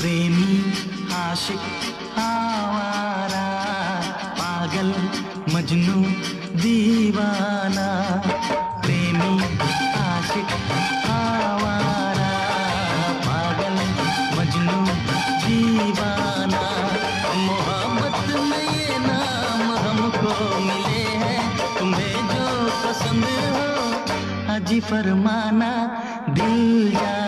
प्रेमी आशिक आवारा, पागल मजनू दीवाना। प्रेमी आशिक आवारा, पागल मजनू दीवाना। मोहब्बत में ये नाम हमको मिले हैं, तुम्हें जो पसंद हो हाजी फरमाना दिल जा